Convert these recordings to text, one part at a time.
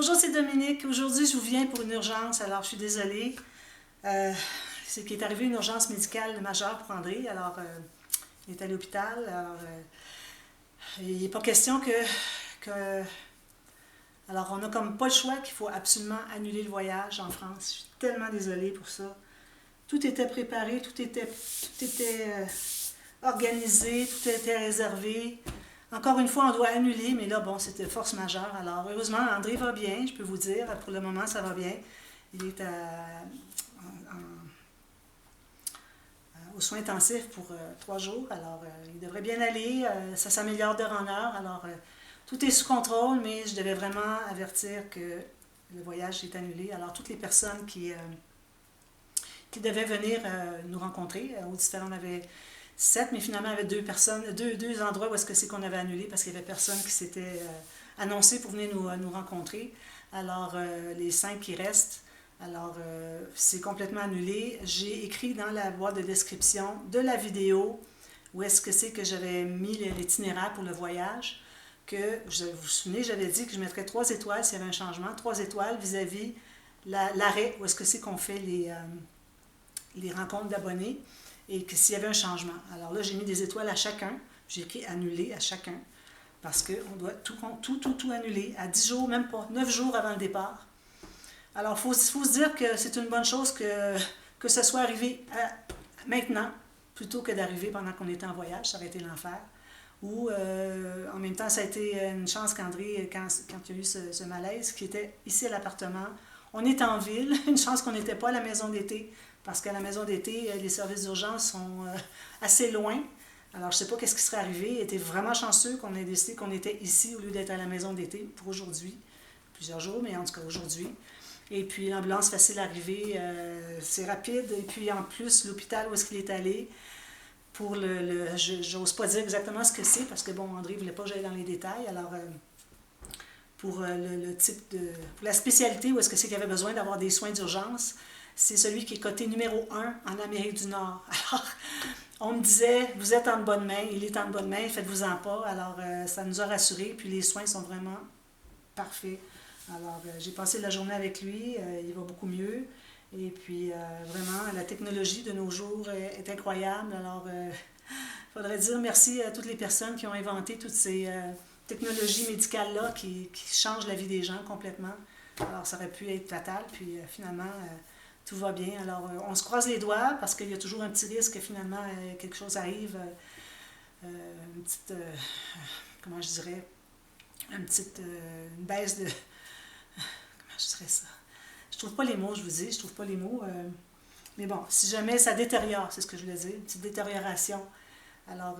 Bonjour, c'est Dominique. Aujourd'hui, je vous viens pour une urgence. Alors, je suis désolée. C'est qu'il est arrivé une urgence médicale majeure pour André. Alors, il est à l'hôpital. Alors, il n'est pas question que... Alors, on n'a comme pas le choix qu'il faut absolument annuler le voyage en France. Je suis tellement désolée pour ça. Tout était préparé, tout était organisé, tout était réservé. Encore une fois, on doit annuler, mais là, bon, c'était force majeure. Alors, heureusement, André va bien, je peux vous dire. Pour le moment, ça va bien. Il est aux soins intensifs pour 3 jours. Alors, il devrait bien aller. Ça s'améliore d'heure en heure. Alors, tout est sous contrôle, mais je devais vraiment avertir que le voyage est annulé. Alors, toutes les personnes qui devaient venir nous rencontrer, au différent, on avait 7, mais finalement, il y avait deux endroits où est-ce que c'est qu'on avait annulé parce qu'il n'y avait personne qui s'était annoncé pour venir nous rencontrer. Alors, les 5 qui restent, alors c'est complètement annulé. J'ai écrit dans la boîte de description de la vidéo où est-ce que c'est que j'avais mis l'itinéraire pour le voyage, que, vous vous souvenez, j'avais dit que je mettrais 3 étoiles s'il y avait un changement, 3 étoiles vis-à-vis l'arrêt où est-ce que c'est qu'on fait les rencontres d'abonnés et que s'il y avait un changement. Alors là, j'ai mis des étoiles à chacun. J'ai écrit annuler à chacun parce qu'on doit tout annuler à 10 jours, même pas, 9 jours avant le départ. Alors, il faut se dire que c'est une bonne chose que ce soit arrivé maintenant plutôt que d'arriver pendant qu'on était en voyage. Ça aurait été l'enfer. Ou en même temps, ça a été une chance qu'André, quand il y a eu ce malaise, qui était ici à l'appartement. On est en ville, une chance qu'on n'était pas à la maison d'été, parce qu'à la maison d'été, les services d'urgence sont assez loin. Alors, je ne sais pas qu'est-ce qui serait arrivé. Il était vraiment chanceux qu'on ait décidé qu'on était ici au lieu d'être à la maison d'été pour aujourd'hui. Plusieurs jours, mais en tout cas aujourd'hui. Et puis, l'ambulance facile à arriver, c'est rapide. Et puis, en plus, l'hôpital où est-ce qu'il est allé, pour j'ose pas dire exactement ce que c'est, parce que, bon, André ne voulait pas que j'aille dans les détails. Alors, pour le type de... Pour la spécialité où est-ce que c'est qu'il y avait besoin d'avoir des soins d'urgence, c'est celui qui est coté numéro 1 en Amérique du Nord. Alors, on me disait, vous êtes en bonne main, il est en bonne main, faites-vous-en pas. Alors, ça nous a rassurés, puis les soins sont vraiment parfaits. Alors, j'ai passé la journée avec lui, il va beaucoup mieux. Et puis, vraiment, la technologie de nos jours est incroyable. Alors, il faudrait dire merci à toutes les personnes qui ont inventé toutes ces technologies médicales-là qui changent la vie des gens complètement. Alors, ça aurait pu être fatal, puis finalement, tout va bien. Alors, on se croise les doigts parce qu'il y a toujours un petit risque que finalement, quelque chose arrive, une petite, comment je dirais, une baisse de, comment je dirais ça? Je trouve pas les mots, je vous dis, je trouve pas les mots. Mais bon, si jamais ça détériore, c'est ce que je voulais dire, une petite détérioration. Alors,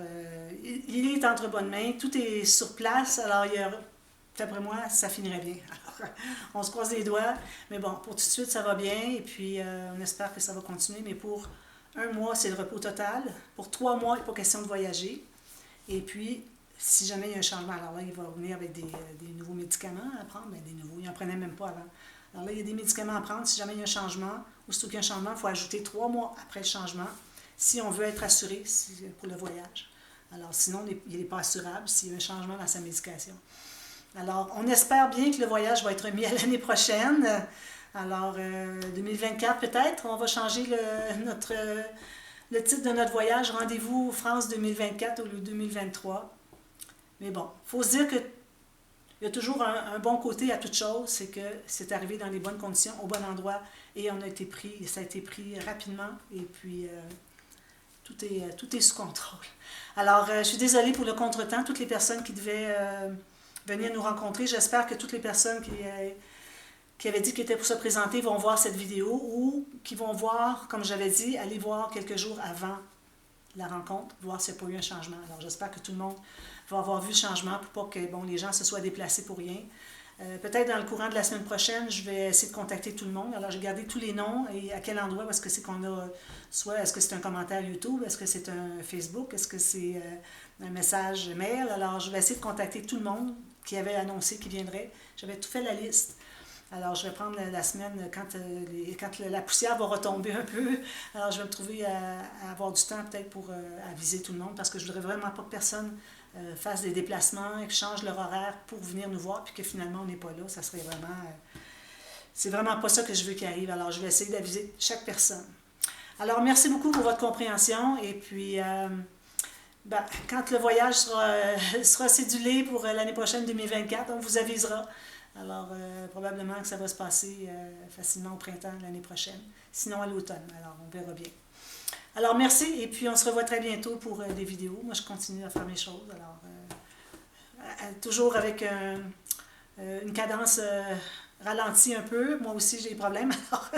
il est entre bonnes mains, tout est sur place, alors d'après moi, ça finirait bien. Alors, on se croise les doigts, mais bon, pour tout de suite, ça va bien, et puis on espère que ça va continuer, mais pour 1 mois, c'est le repos total. Pour 3 mois, il n'est pas question de voyager. Et puis, si jamais il y a un changement, alors là, il va revenir avec des nouveaux médicaments à prendre, mais des nouveaux, il n'en prenait même pas avant. Alors là, il y a des médicaments à prendre. Si jamais il y a un changement, aussitôt qu'il y a un changement, il faut ajouter 3 mois après le changement si on veut être assuré pour le voyage. Alors sinon, il n'est pas assurable s'il y a un changement dans sa médication. Alors, on espère bien que le voyage va être remis à l'année prochaine. Alors, 2024 peut-être, on va changer le titre de notre voyage, Rendez-vous France 2024 au lieu de 2023. Mais bon, il faut se dire que il y a toujours un bon côté à toute chose, c'est que c'est arrivé dans les bonnes conditions, au bon endroit, et ça a été pris rapidement, et puis tout est sous contrôle. Alors, je suis désolée pour le contretemps, toutes les personnes qui devaient venir nous rencontrer, j'espère que toutes les personnes qui avaient dit qu'ils étaient pour se présenter vont voir cette vidéo, ou qui vont voir, comme j'avais dit, aller voir quelques jours avant la rencontre, voir s'il n'y a pas eu un changement. Alors, j'espère que tout le monde va avoir vu le changement pour pas que les gens se soient déplacés pour rien. Peut-être dans le courant de la semaine prochaine, je vais essayer de contacter tout le monde. Alors, j'ai gardé tous les noms et à quel endroit est-ce que c'est qu'on a, soit est-ce que c'est un commentaire YouTube, est-ce que c'est un Facebook, est-ce que c'est un message mail. Alors, je vais essayer de contacter tout le monde qui avait annoncé qu'il viendrait. J'avais tout fait la liste. Alors, je vais prendre la semaine quand la poussière va retomber un peu. Alors, je vais me trouver à avoir du temps peut-être pour aviser tout le monde parce que je ne voudrais vraiment pas que personne fassent des déplacements, qu'ils changent leur horaire pour venir nous voir, puis que finalement on n'est pas là. Ça serait vraiment... c'est vraiment pas ça que je veux qu'il arrive. Alors je vais essayer d'aviser chaque personne. Alors merci beaucoup pour votre compréhension. Et puis, quand le voyage sera cédulé pour l'année prochaine 2024, on vous avisera. Alors, probablement que ça va se passer facilement au printemps l'année prochaine, sinon à l'automne. Alors, on verra bien. Alors, merci, et puis on se revoit très bientôt pour des vidéos. Moi, je continue à faire mes choses. Alors, toujours avec une cadence ralentie un peu. Moi aussi, j'ai des problèmes. Alors,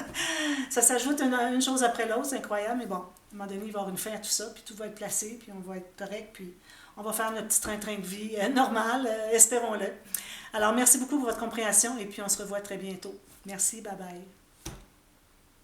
ça s'ajoute une chose après l'autre, c'est incroyable. Mais bon, à un moment donné, il va y avoir une fin à tout ça, puis tout va être placé, puis on va être correct, puis on va faire notre petit train-train de vie normal, espérons-le. Alors, merci beaucoup pour votre compréhension et puis on se revoit très bientôt. Merci, bye bye.